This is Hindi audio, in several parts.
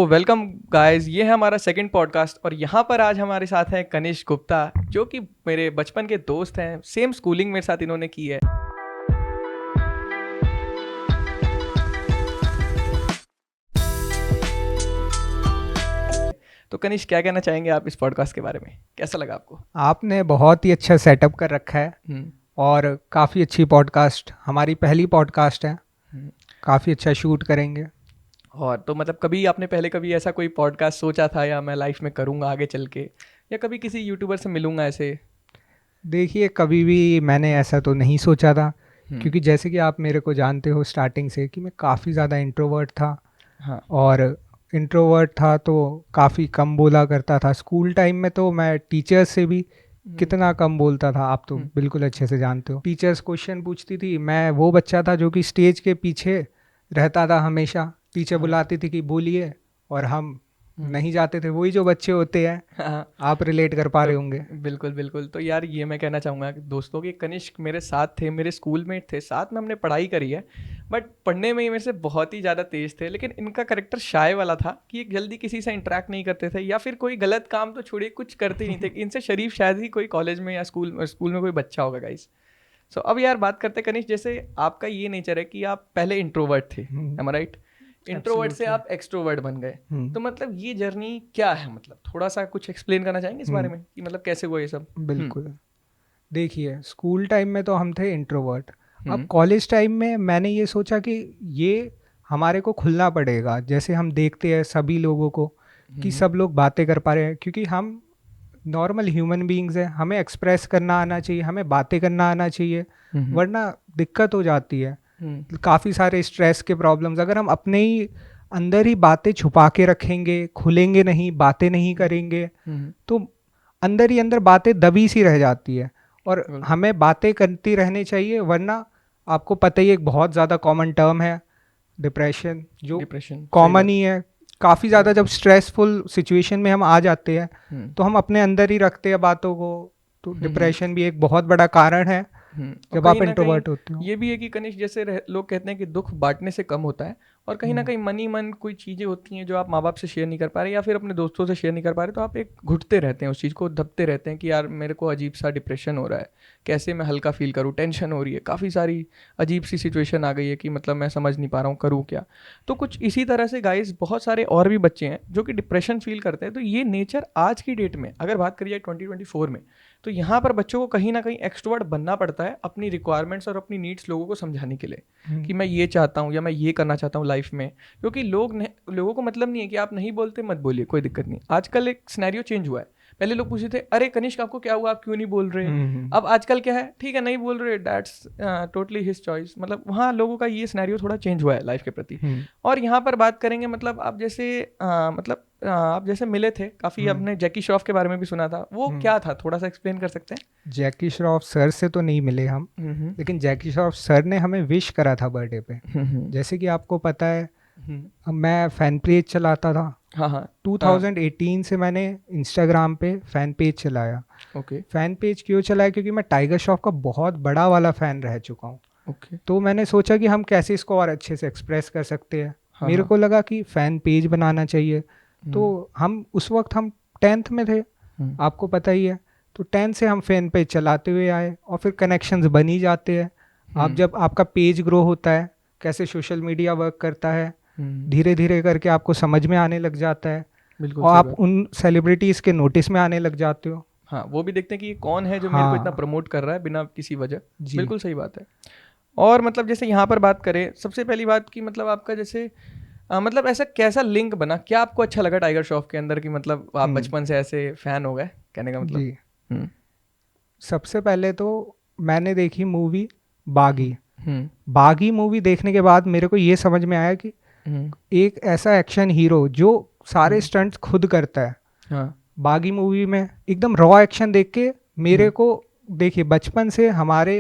वेलकम गाइस, ये है हमारा सेकंड पॉडकास्ट और यहाँ पर आज हमारे साथ हैं कनिष्क गुप्ता, जो कि मेरे बचपन के दोस्त हैं। सेम स्कूलिंग मेरे साथ इन्होंने की है। तो कनिष्क, क्या कहना चाहेंगे आप इस पॉडकास्ट के बारे में? कैसा लगा आपको? आपने बहुत ही अच्छा सेटअप कर रखा है और काफ़ी अच्छी पॉडकास्ट, हमारी पहली पॉडकास्ट है। काफ़ी अच्छा शूट करेंगे। और तो मतलब कभी आपने पहले कभी ऐसा कोई पॉडकास्ट सोचा था या मैं लाइफ में करूँगा आगे चल के, या कभी किसी यूट्यूबर से मिलूँगा ऐसे? देखिए, कभी भी मैंने ऐसा तो नहीं सोचा था, क्योंकि जैसे कि आप मेरे को जानते हो स्टार्टिंग से कि मैं काफ़ी ज़्यादा इंट्रोवर्ट था। हाँ। और इंट्रोवर्ट था तो काफ़ी कम बोला करता था। स्कूल टाइम में तो मैं टीचर्स से भी कितना कम बोलता था, आप तो बिल्कुल अच्छे से जानते हो। टीचर्स क्वेश्चन पूछती थी, मैं वो बच्चा था जो कि स्टेज के पीछे रहता था हमेशा। टीचर बुलाती थी कि बोलिए और हम नहीं जाते थे। वही जो बच्चे होते हैं, हाँ। आप रिलेट कर पा तो रहे होंगे। बिल्कुल बिल्कुल। तो यार ये मैं कहना चाहूँगा कि दोस्तों कि कनिष्क मेरे साथ थे, मेरे स्कूल में थे, साथ में हमने पढ़ाई करी है। बट पढ़ने में ये मेरे से बहुत ही ज़्यादा तेज़ थे, लेकिन इनका करेक्टर शाय वाला था कि ये जल्दी किसी से इंटरेक्ट नहीं करते थे, या फिर कोई गलत काम तो छोड़िए कुछ करते ही नहीं थे। इनसे शरीफ शायद ही कोई कॉलेज में या स्कूल में कोई बच्चा होगा गाइस। सो अब यार बात करते हैं कनिष्क, जैसे आपका ये नेचर है कि आप पहले इंट्रोवर्ट थे, एम आई राइट? इंट्रोवर्ट से आप एक्सट्रोवर्ट बन गए। तो मतलब ये जर्नी क्या है, मतलब थोड़ा सा कुछ एक्सप्लेन करना चाहेंगे इस बारे में कि मतलब कैसे हुआ ये सब? बिल्कुल। देखिए, स्कूल टाइम में तो हम थे इंट्रोवर्ट। अब कॉलेज टाइम में मैंने ये सोचा कि ये हमारे को खुलना पड़ेगा। जैसे हम देखते हैं सभी लोगों को कि सब लोग बातें कर पा रहे हैं, क्योंकि हम नॉर्मल ह्यूमन बीइंग्स हैं। हमें एक्सप्रेस करना आना चाहिए, हमें बातें करना आना चाहिए, वरना दिक्कत हो जाती है। काफ़ी सारे स्ट्रेस के प्रॉब्लम्स, अगर हम अपने ही अंदर ही बातें छुपा के रखेंगे, खुलेंगे नहीं, बातें नहीं करेंगे, तो अंदर ही अंदर बातें दबी सी रह जाती है। और हमें बातें करती रहनी चाहिए, वरना आपको पता ही एक बहुत ज़्यादा कॉमन टर्म है डिप्रेशन, जो कॉमन ही है। काफ़ी ज़्यादा जब स्ट्रेसफुल सिचुएशन में हम आ जाते हैं तो हम अपने अंदर ही रखते हैं बातों को। तो डिप्रेशन भी एक बहुत बड़ा कारण है जब आप इंट्रोवर्ट होते हो। ये भी है कि कनिष्क, जैसे लोग कहते हैं कि दुख बांटने से कम होता है, और कहीं ना कहीं मन ही मन कोई चीज़ें होती हैं जो आप माँ बाप से शेयर नहीं कर पा रहे या फिर अपने दोस्तों से शेयर नहीं कर पा रहे, तो आप एक घुटते रहते हैं उस चीज़ को, दबते रहते हैं कि यार मेरे को अजीब सा डिप्रेशन हो रहा है, कैसे मैं हल्का फील करूँ, टेंशन हो रही है, काफ़ी सारी अजीब सी सिचुएशन आ गई है कि मतलब मैं समझ नहीं पा रहा हूँ करूँ क्या। तो कुछ इसी तरह से गाइस बहुत सारे और भी बच्चे हैं जो कि डिप्रेशन फील करते हैं। तो ये नेचर आज की डेट में अगर बात करिए 2024 में, तो यहाँ पर बच्चों को कहीं ना कहीं एक्सट्रोवर्ट बनना पड़ता है अपनी रिक्वायरमेंट्स और अपनी नीड्स लोगों को समझाने के लिए कि मैं ये चाहता हूँ या मैं ये करना चाहता हूँ लाइफ में। क्योंकि लोगों को मतलब नहीं है कि आप नहीं बोलते मत बोलिए, कोई दिक्कत नहीं। आजकल एक सिनेरियो चेंज हुआ है। पहले लोग पूछते थे अरे कनिष्क आपको क्या हुआ, आप क्यों नहीं बोल रहे? अब आजकल क्या है, ठीक है नहीं बोल रहे, दैट्स टोटली हिज चॉइस। मतलब वहाँ लोगों का ये सिनेरियो थोड़ा चेंज हुआ है लाइफ के प्रति। और यहाँ पर बात करेंगे, मतलब आप जैसे आप जैसे मिले थे काफ़ी, आपने जैकी श्रॉफ के बारे में भी सुना था, वो क्या था, थोड़ा सा एक्सप्लेन कर सकते हैं? जैकी श्रॉफ सर से तो नहीं मिले हम, लेकिन जैकी श्रॉफ सर ने हमें विश करा था बर्थडे पे। जैसे कि आपको पता है, मैं फैन पेज चलाता था। हाँ 2018 से मैंने इंस्टाग्राम पे फैन पेज चलाया। फैन पेज क्यों चलाया? क्योंकि मैं टाइगर श्रॉफ का बहुत बड़ा वाला फ़ैन रह चुका हूँ। तो मैंने सोचा कि हम कैसे इसको और अच्छे से एक्सप्रेस कर सकते हैं। मेरे को लगा कि फ़ैन पेज बनाना चाहिए। तो हम उस वक्त हम 10th में थे, आपको पता ही है। तो 10th से हम फैन पेज चलाते हुए आए और फिर कनेक्शंस बन ही जाते हैं। आप जब आपका पेज ग्रो होता है, कैसे सोशल मीडिया वर्क करता है, धीरे धीरे करके आपको समझ में आने लग जाता है, और आप उन सेलिब्रिटीज़ के नोटिस में आने लग जाते हो। हाँ, वो भी देखते हैं कि ये कौन है जो मेरे को इतना प्रमोट कर रहा है बिना किसी वजह। बिल्कुल सही बात है। और मतलब जैसे यहाँ पर बात करें, सबसे पहली बात कि मतलब आपका जैसे मतलब ऐसा कैसा लिंक बना, क्या आपको अच्छा लगा टाइगर श्रॉफ के अंदर कि मतलब आप बचपन से ऐसे फैन हो गए, कहने का मतलब? जी, सबसे पहले तो मैंने देखी मूवी बागी। बागी मूवी देखने के बाद मेरे को ये समझ में आया कि एक ऐसा एक्शन हीरो जो सारे स्टंट्स खुद करता है। बागी मूवी में एकदम रॉ एक्शन देख के मेरे को, देखिए बचपन से हमारे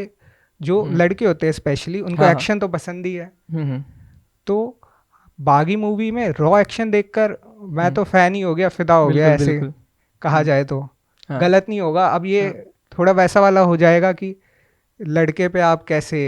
जो लड़के होते हैं स्पेशली, उनको एक्शन तो पसंद ही है। तो बागी मूवी में रॉ एक्शन देखकर मैं तो फैन ही हो गया, फिदा हो गया, ऐसे कहा जाए तो गलत नहीं होगा। अब ये थोड़ा वैसा वाला हो जाएगा कि लड़के पे आप कैसे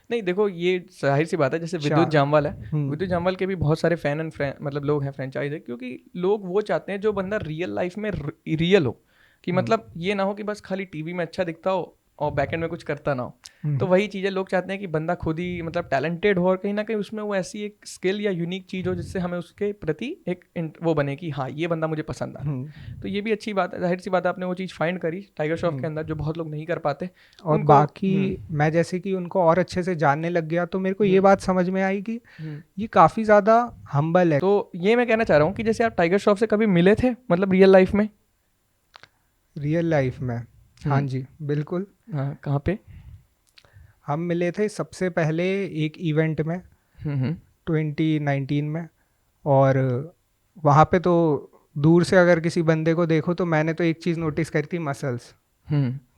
नहीं देखो, ये जाहिर सी बात है, जैसे विद्युत जामवाल है, विद्युत जामवाल के भी बहुत सारे फैन एंड मतलब लोग हैं, फ्रेंचाइज है, क्योंकि लोग वो चाहते हैं जो बंदा रियल लाइफ में रियल हो, कि मतलब ये ना हो कि बस खाली टीवी में अच्छा दिखता हो और बैकएंड में कुछ करता ना हो। तो वही चीज़ें लोग चाहते हैं कि बंदा खुद ही मतलब टैलेंटेड हो और कहीं ना कहीं उसमें वो ऐसी एक स्किल या यूनिक चीज़ हो जिससे हमें उसके प्रति एक वो बने कि हाँ ये बंदा मुझे पसंद आ रहा है। तो ये भी अच्छी बात है, जाहिर सी बात है, आपने वो चीज़ फाइंड करी टाइगर श्रॉफ के अंदर जो बहुत लोग नहीं कर पाते। और बाकी मैं जैसे कि उनको और अच्छे से जानने लग गया तो मेरे को ये बात समझ में आई कि ये काफ़ी ज़्यादा हम्बल है। तो ये मैं कहना चाह रहा हूँ कि जैसे आप टाइगर श्रॉफ से कभी मिले थे मतलब रियल लाइफ में? रियल लाइफ में हाँ जी बिल्कुल। हाँ, कहाँ पे? हम मिले थे सबसे पहले एक इवेंट में 2019 में, और वहाँ पे तो दूर से अगर किसी बंदे को देखो तो मैंने तो एक चीज़ नोटिस करी थी, मसल्स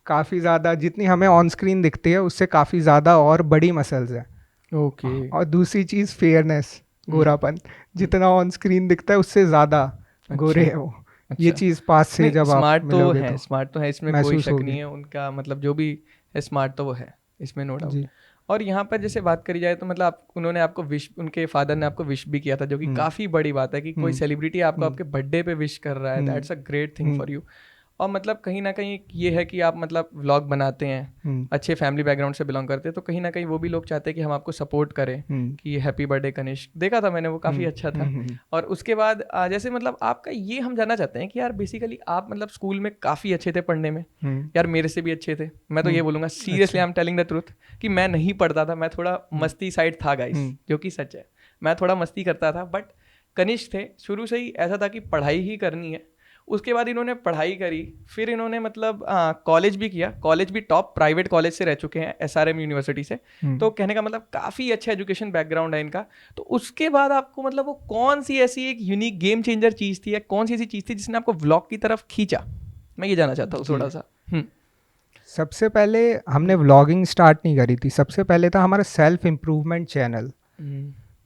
काफ़ी ज़्यादा, जितनी हमें ऑन स्क्रीन दिखती है उससे काफ़ी ज़्यादा और बड़ी मसल्स है। ओके। और दूसरी चीज़ फेयरनेस, गोरापन, जितना ऑन स्क्रीन दिखता है उससे ज़्यादा गोरे है वो। ये चीज़ पास से जब आप मिलोगे तो स्मार्ट तो है, इसमें कोई शक नहीं है, उनका मतलब जो भी है स्मार्ट तो वो है, इसमें नो डाउट। और यहाँ पर जैसे बात करी जाए तो मतलब उन्होंने आपको विश, उनके फादर ने आपको विश भी किया था, जो कि काफ़ी बड़ी बात है कि कोई सेलिब्रिटी आपको आपके बर्थडे पे विश कर रहा है, that's a great thing for you. और मतलब कहीं ना कहीं ये है कि आप मतलब व्लॉग बनाते हैं, अच्छे फैमिली बैकग्राउंड से बिलोंग करते हैं, तो कहीं ना कहीं वो भी लोग चाहते हैं कि हम आपको सपोर्ट करें कि हैप्पी बर्थडे कनिष्क, देखा था मैंने, वो काफ़ी अच्छा था। और उसके बाद जैसे मतलब आपका ये हम जानना चाहते हैं कि यार बेसिकली आप मतलब स्कूल में काफ़ी अच्छे थे पढ़ने में, यार मेरे से भी अच्छे थे, मैं तो ये बोलूँगा seriously, I am telling the truth कि मैं नहीं पढ़ता था, मैं थोड़ा मस्ती साइड था गाइस, जो कि सच है, मैं थोड़ा मस्ती करता था। बट कनिष्क थे शुरू से ही ऐसा था कि पढ़ाई ही करनी है। उसके बाद इन्होंने पढ़ाई करी, फिर इन्होंने मतलब कॉलेज भी किया, कॉलेज भी टॉप प्राइवेट कॉलेज से रह चुके हैं, SRM यूनिवर्सिटी से। तो कहने का मतलब काफ़ी अच्छा एजुकेशन बैकग्राउंड है इनका। तो उसके बाद आपको मतलब वो कौन सी ऐसी एक यूनिक गेम चेंजर चीज़ थी या कौन सी ऐसी चीज़ थी जिसने आपको व्लॉग की तरफ खींचा, मैं ये जानना चाहता हूँ थोड़ा सा। सबसे पहले हमने व्लॉगिंग स्टार्ट नहीं करी थी, सबसे पहले था हमारा सेल्फ इम्प्रूवमेंट चैनल।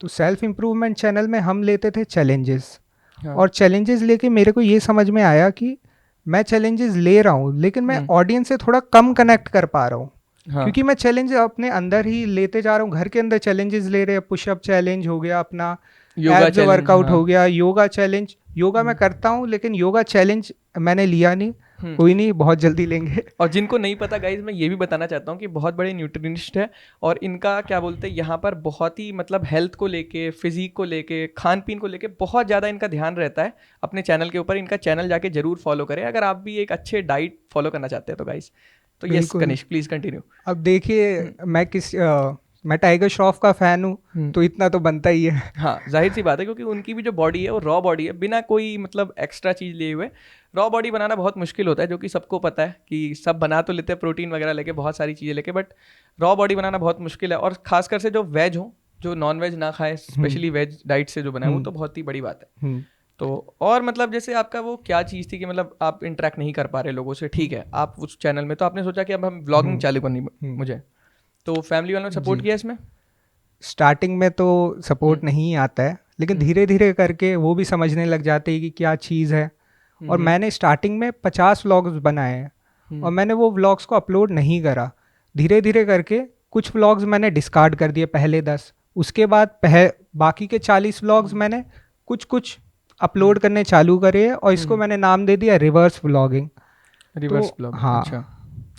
तो सेल्फ इम्प्रूवमेंट चैनल में हम लेते थे चैलेंजेस, और चैलेंजेस लेके मेरे को ये समझ में आया कि मैं चैलेंजेस ले रहा हूँ लेकिन मैं ऑडियंस से थोड़ा कम कनेक्ट कर पा रहा हूँ। क्योंकि मैं चैलेंज अपने अंदर ही लेते जा रहा हूँ, घर के अंदर चैलेंजेस ले रहे हैं, पुशअप चैलेंज हो गया, अपना एब्स वर्कआउट हो गया, योगा चैलेंज, योगा मैं करता हूँ लेकिन योगा चैलेंज मैंने लिया नहीं, कोई नहीं बहुत जल्दी लेंगे। और जिनको नहीं पता गाइज, मैं ये भी बताना चाहता हूँ कि बहुत बड़े न्यूट्रिनिस्ट है, और इनका क्या बोलते हैं यहाँ पर बहुत ही मतलब हेल्थ को लेके, फिजिक को लेके, खान पीन को लेके बहुत ज़्यादा इनका ध्यान रहता है अपने चैनल के ऊपर। इनका चैनल जाके जरूर फॉलो करें अगर आप भी एक अच्छे डाइट फॉलो करना चाहते हैं तो गाइज। तो यस कनिष्क प्लीज़ कंटिन्यू। अब देखिए मैं टाइगर श्रॉफ का फ़ैन हूँ तो इतना तो बनता ही है। हाँ जाहिर सी बात है, क्योंकि उनकी भी जो बॉडी है वो रॉ बॉडी है, बिना कोई मतलब एक्स्ट्रा चीज़ लिए हुए। रॉ बॉडी बनाना बहुत मुश्किल होता है, जो कि सबको पता है कि सब बना तो लेते हैं प्रोटीन वगैरह लेके, बहुत सारी चीज़ें लेके, बट रॉ बॉडी बनाना बहुत मुश्किल है। और खासकर से जो वेज हो, जो नॉन वेज ना खाए, स्पेशली वेज डाइट से जो बनाए, वो तो बहुत ही बड़ी बात है। तो और मतलब जैसे आपका वो क्या चीज़ थी कि मतलब आप इंटरेक्ट नहीं कर पा रहे लोगों से, ठीक है, आप उस चैनल में, तो आपने सोचा कि अब हम व्लॉगिंग चालू करनी मुझे, तो फैमिली वालों ने सपोर्ट किया इसमें? स्टार्टिंग में तो सपोर्ट नहीं आता है, लेकिन धीरे धीरे करके वो भी समझने लग जाते हैं कि क्या चीज़ है। और मैंने स्टार्टिंग में 50 व्लॉग्स बनाए हैं और मैंने वो व्लॉग्स को अपलोड नहीं करा। धीरे धीरे करके कुछ व्लॉग्स मैंने डिस्कार्ड कर दिए, पहले 10, उसके बाद बाकी के 40 व्लॉग्स मैंने कुछ कुछ अपलोड करने चालू करे, और इसको मैंने नाम दे दिया रिवर्स व्लॉगिंग। रिवर्स व्लॉगिंग, हाँ, अच्छा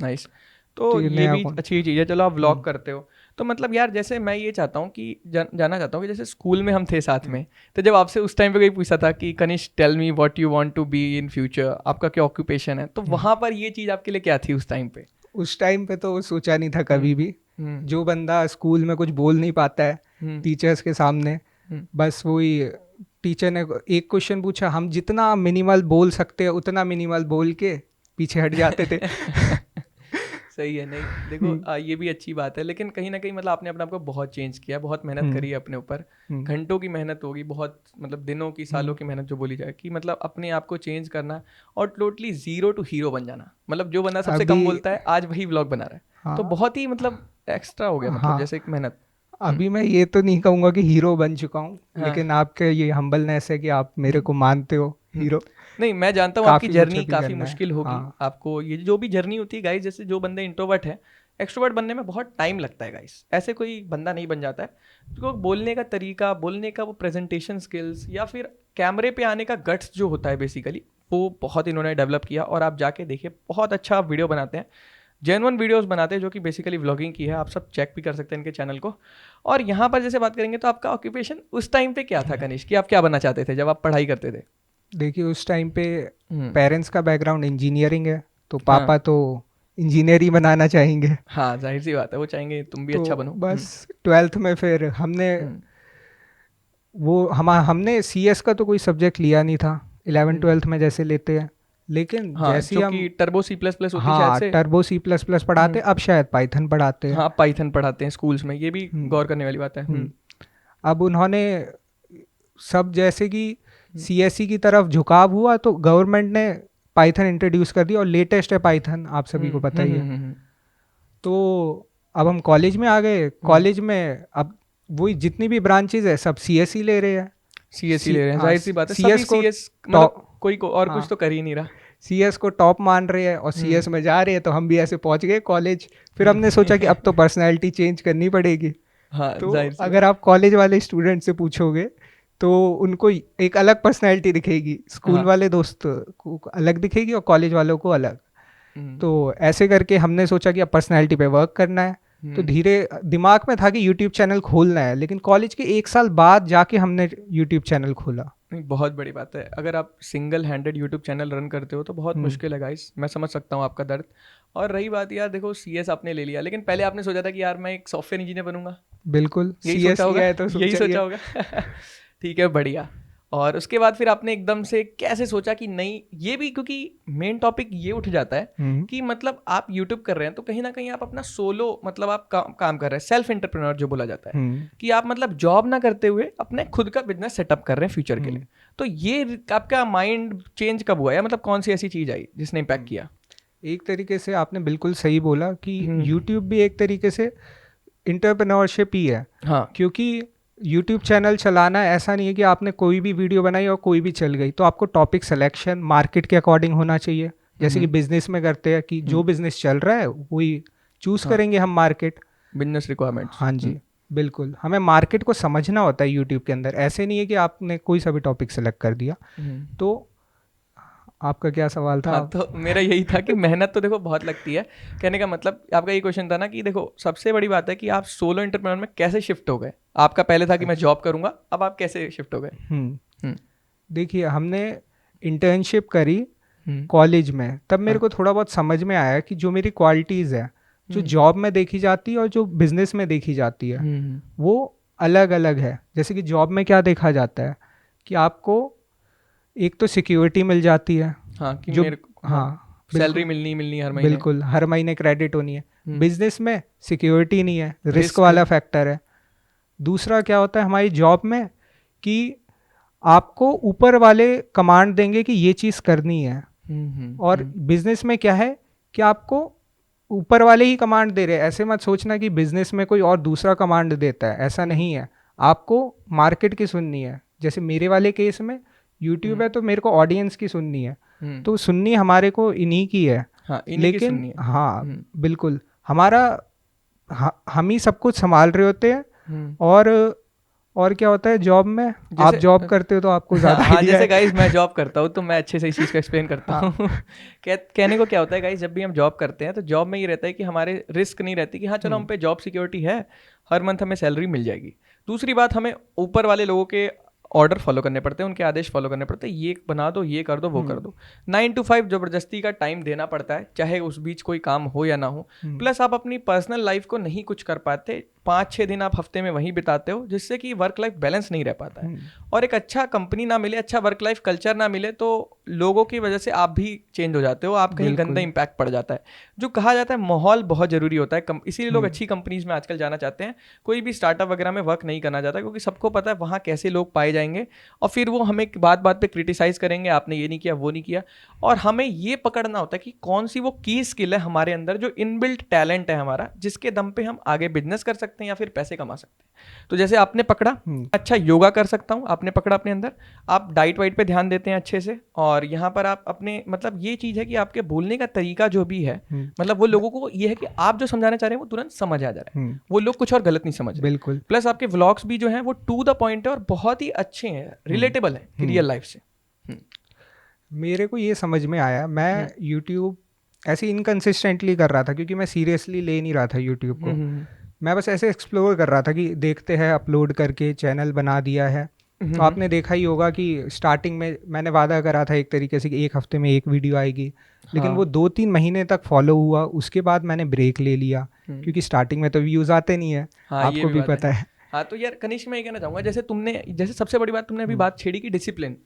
नाइस। तो ये भी अच्छी चीज़ है, चलो आप व्लॉग करते हो। तो मतलब यार जैसे मैं ये चाहता हूँ कि जानना चाहता हूँ कि जैसे स्कूल में हम थे साथ में, तो जब आपसे उस टाइम पे कोई पूछा था कि Kanishk tell me what you want to be in future, आपका क्या ऑक्यूपेशन है, तो वहाँ पर ये चीज़ आपके लिए क्या थी उस टाइम पे? उस टाइम पे तो सोचा नहीं था कभी भी। जो बंदा स्कूल में कुछ बोल नहीं पाता है टीचर्स के सामने, बस वही टीचर ने एक क्वेश्चन पूछा, हम जितना मिनिमल बोल सकते हैं उतना मिनिमल बोल के पीछे हट जाते थे। सही है। नहीं देखो ये भी अच्छी बात है, लेकिन कहीं ना कहीं मतलब आपने अपने आप को बहुत चेंज किया, बहुत मेहनत करी है अपने ऊपर, घंटों की मेहनत होगी, बहुत मतलब दिनों की, सालों की मेहनत जो बोली जाए, कि मतलब अपने आप को चेंज करना और टोटली जीरो टू हीरो बन जाना। मतलब जो बंदा सबसे कम बोलता है आज वही व्लॉग बना रहा है, हाँ, तो बहुत ही मतलब एक्स्ट्रा हो गया, मतलब हाँ, जैसे एक मेहनत। अभी मैं ये तो नहीं कहूँगा कि हीरो बन चुका हूँ, लेकिन आपके ये हम्बलनेस है कि आप मेरे को मानते हो हीरो। नहीं मैं जानता हूँ आपकी जर्नी काफ़ी करना है। मुश्किल होगी। हाँ, आपको ये जो भी जर्नी होती है गाइस, जैसे जो बंदे इंट्रोवर्ट है, एक्सट्रोवर्ट बनने में बहुत टाइम लगता है गाइस, ऐसे कोई बंदा नहीं बन जाता है। तो बोलने का तरीका, बोलने का वो प्रेजेंटेशन स्किल्स, या फिर कैमरे पे आने का गट्स जो होता है बेसिकली, वो बहुत इन्होंने डेवलप किया। और आप जाके देखिए, बहुत अच्छा वीडियो बनाते हैं, जेन्युइन वीडियोस बनाते हैं, जो कि बेसिकली व्लॉगिंग की है। आप सब चेक भी कर सकते हैं इनके चैनल को। और यहाँ पर जैसे बात करेंगे तो आपका ऑक्यूपेशन उस टाइम पे क्या था कनिष्क, कि आप क्या बनना चाहते थे जब आप पढ़ाई करते थे? देखिए उस टाइम पे हम्म, पेरेंट्स का बैकग्राउंड इंजीनियरिंग है, तो हाँ पापा तो इंजीनियर ही बनाना चाहेंगे। हाँ, जाहिर सी बात है, वो चाहेंगे तुम भी तो अच्छा बनो। बस ट्वेल्थ में फिर हमने हम्म, हमने सीएस का तो कोई सब्जेक्ट लिया नहीं था 11 हम्म, 12th में जैसे लेते हैं, लेकिन हाँ, जैसे जो ही हम कि टर्बो सी प्लस प्लस होती शायद हाँ से। टर्बो C++ पढ़ाते, अब शायद पाइथन पढ़ाते हैं। हाँ, पाइथन पढ़ाते हैं स्कूल्स में, ये भी हम्म, गौर करने वाली बात है। हम्म। अब उन्होंने सब जैसे कि सीएससी की तरफ झुकाव हुआ तो गवर्नमेंट ने पाइथन इंट्रोड्यूस कर दिया, और लेटेस्ट है पाइथन, आप सभी को पता ही है। तो अब हम कॉलेज में आ गए, कॉलेज में अब वही जितनी भी ब्रांचेज है सब सीएससी ले रहे हैं। सीएससी ले रहे हैं, हाँ, जाहिर सी बात है, सीएस सभी को सीएस, टॉप, मतलब कोई को और कुछ हाँ तो कर ही नहीं रहा। सीएस को टॉप मान रहे हैं और सीएस में जा रहे हैं, तो हम भी ऐसे पहुंच गए कॉलेज। फिर हमने सोचा कि अब तो पर्सनैलिटी चेंज करनी पड़ेगी। हाँ, तो जाहिर सी अगर बात। आप कॉलेज वाले स्टूडेंट से पूछोगे तो उनको एक अलग पर्सनैलिटी दिखेगी, स्कूल हाँ, वाले दोस्त को अलग दिखेगी और कॉलेज वालों को अलग। हम्म, तो ऐसे करके हमने सोचा कि अब पर्सनैलिटी पे वर्क करना है। तो धीरे दिमाग में था कि यूट्यूब चैनल खोलना है, लेकिन कॉलेज के 1 साल बाद जाके हमने यूट्यूब चैनल खोला। नहीं, बहुत बड़ी बात है। अगर आप single handed YouTube channel run करते हो तो बहुत मुश्किल है गाइस, मैं समझ सकता हूँ आपका दर्द। और रही बात यार, देखो सीएस आपने ले लिया, लेकिन पहले आपने सोचा था कि यार मैं एक सॉफ्टवेयर इंजीनियर बनूंगा, बिल्कुल, यही सीएस सोचा होगा। लिया है तो यही सोचा ही सोचा है। होगा। ठीक है, बढ़िया। और उसके बाद फिर आपने एकदम से कैसे सोचा कि नहीं, ये भी क्योंकि मेन टॉपिक ये उठ जाता है कि मतलब आप यूट्यूब कर रहे हैं तो कहीं ना कहीं आप अपना सोलो, मतलब आप काम कर रहे हैं, सेल्फ एंटरप्रेन्योर जो बोला जाता है, कि आप मतलब जॉब ना करते हुए अपने खुद का बिजनेस सेटअप कर रहे हैं फ्यूचर के लिए। तो ये आपका माइंड चेंज कब हुआ, या मतलब कौन सी ऐसी चीज आई जिसने इम्पैक्ट किया? एक तरीके से आपने बिल्कुल सही बोला कि हम्म, यूट्यूब भी एक तरीके से इंटरप्रेन्योरशिप ही है। हाँ, क्योंकि यूट्यूब चैनल चलाना ऐसा नहीं है कि आपने कोई भी वीडियो बनाई और कोई भी चल गई, तो आपको टॉपिक सिलेक्शन मार्केट के अकॉर्डिंग होना चाहिए। जैसे कि बिजनेस में करते हैं कि जो बिजनेस चल रहा है वही चूज हाँ, करेंगे हम मार्केट। Business requirements. हाँ जी, बिल्कुल, हमें मार्केट को समझना होता है यूट्यूब के अंदर, ऐसे नहीं है कि आपने कोई सा भी टॉपिक सेलेक्ट कर दिया। तो आपका क्या सवाल था? हाँ, तो मेरा यही था कि मेहनत तो देखो बहुत लगती है। कहने का मतलब आपका ये क्वेश्चन था ना कि देखो सबसे बड़ी बात है कि आप सोलो एंटरप्रेन्योर में कैसे शिफ्ट हो गए। आपका पहले था कि मैं जॉब करूंगा, अब आप कैसे शिफ्ट हो गए? हम्म, देखिए हमने इंटर्नशिप करी हम्म, कॉलेज में, तब मेरे हाँ, को थोड़ा बहुत समझ में आया कि जो मेरी क्वालिटीज़ है, जो जॉब में देखी जाती है और जो बिजनेस में देखी जाती है, वो अलग अलग है। जैसे कि जॉब में क्या देखा जाता है कि आपको एक तो सिक्योरिटी मिल जाती है, हाँ, कि जो मेरे को, हाँ, हाँ सैलरी बिल्कुल, मिलनी हर महीने। बिल्कुल हर महीने क्रेडिट होनी है। बिजनेस में सिक्योरिटी नहीं है, रिस्क रिस्क वाला है। फैक्टर है। दूसरा क्या होता है हमारी जॉब में कि आपको ऊपर वाले कमांड देंगे कि ये चीज़ करनी है, और बिजनेस में क्या है कि आपको ऊपर वाले ही कमांड दे रहे हैं। ऐसे मत सोचना कि बिजनेस में कोई और दूसरा कमांड देता है, ऐसा नहीं है। आपको मार्केट की सुननी है। जैसे मेरे वाले केस में यूट्यूब है तो मेरे को ऑडियंस की सुननी है, तो सुननी हमारे को इन्हीं की है। हाँ, इन्हीं की लेकिन सुननी है। हाँ बिल्कुल, हमारा हम ही सब कुछ संभाल रहे होते हैं। और क्या होता है जॉब में, आप जैसे जॉब करते हो तो आपको ज़्यादा हाँ, आइडिया जैसे है। गाइस मैं जॉब करता हूँ तो मैं अच्छे से इस चीज़ को एक्सप्लेन करता हाँ, हूँ। कहने को क्या होता है गाइस, जब भी हम जॉब करते हैं तो जॉब में ये रहता है कि हमारे रिस्क नहीं रहती कि हाँ चलो हम पे जॉब सिक्योरिटी है, हर मंथ हमें सैलरी मिल जाएगी। दूसरी बात, हमें ऊपर वाले लोगों के ऑर्डर फॉलो करने पड़ते हैं, उनके आदेश फॉलो करने पड़ते हैं, ये बना दो, ये कर दो, वो कर दो। 9 to 5 ज़बरदस्ती का टाइम देना पड़ता है, चाहे उस बीच कोई काम हो या ना हो। प्लस आप अपनी पर्सनल लाइफ को नहीं कुछ कर पाते, 5-6 दिन आप हफ्ते में वहीं बिताते हो, जिससे कि वर्क लाइफ बैलेंस नहीं रह पाता है। और एक अच्छा कंपनी ना मिले, अच्छा वर्क लाइफ कल्चर ना मिले, तो लोगों की वजह से आप भी चेंज हो जाते हो, आप कहीं गंदा इंपैक्ट पड़ जाता है। जो कहा जाता है माहौल बहुत ज़रूरी होता है, इसीलिए लोग अच्छी कंपनीज में आजकल जाना चाहते हैं। कोई भी स्टार्टअप वगैरह में वर्क नहीं करना चाहता, क्योंकि सबको पता है वहाँ कैसे लोग पाए जाएंगे, और फिर वो हमें बात बात पे क्रिटिसाइज करेंगे, आपने ये नहीं किया, वो नहीं किया। और हमें ये पकड़ना होता है कि कौन सी वो की स्किल है हमारे अंदर, जो इनबिल्ट टैलेंट है हमारा, जिसके दम पे हम आगे बिजनेस कर सकते सकते हैं या फिर पैसे कमा सकते हैं। तो जैसे आपने पकड़ा, अच्छा योगा कर सकता हूँ, आपने पकड़ा अपने अंदर, आप डाइट वाइट पे ध्यान देते हैं अच्छे से, और यहाँ पर आप अपने मतलब ये चीज़ है कि आपके बोलने का तरीका जो भी है, मतलब वो लोगों को ये है कि आप जो समझाना चाह रहे हैं वो तुरंत समझ आ जा रहा है, वो लोग कुछ और गलत नहीं समझ रहे। बिल्कुल। प्लस आपके व्लॉग्स भी जो हैं वो टू द पॉइंट है और बहुत ही अच्छे हैं, रिलेटेबल है रियल लाइफ से। मेरे को ये समझ में आया, मैं यूट्यूब ऐसे इनकन्सिस्टेंटली कर रहा था क्योंकि मैं सीरियसली ले नहीं रहा था यूट्यूब को। मैं बस ऐसे एक्सप्लोर कर रहा था कि देखते हैं, अपलोड करके चैनल बना दिया है। तो आपने देखा ही होगा कि स्टार्टिंग में मैंने वादा करा था एक तरीके से कि 1 हफ्ते में 1 वीडियो आएगी, लेकिन वो 2-3 महीने तक फॉलो हुआ। उसके बाद मैंने ब्रेक ले लिया क्योंकि स्टार्टिंग में तो व्यूज़ आते नहीं है, आपको भी पता है। हाँ, तो यार कनिष्क मैं ये कहना चाहूँगा, जैसे सबसे बड़ी बात तुमने अभी बात छेड़ी कि डिसिप्लिन।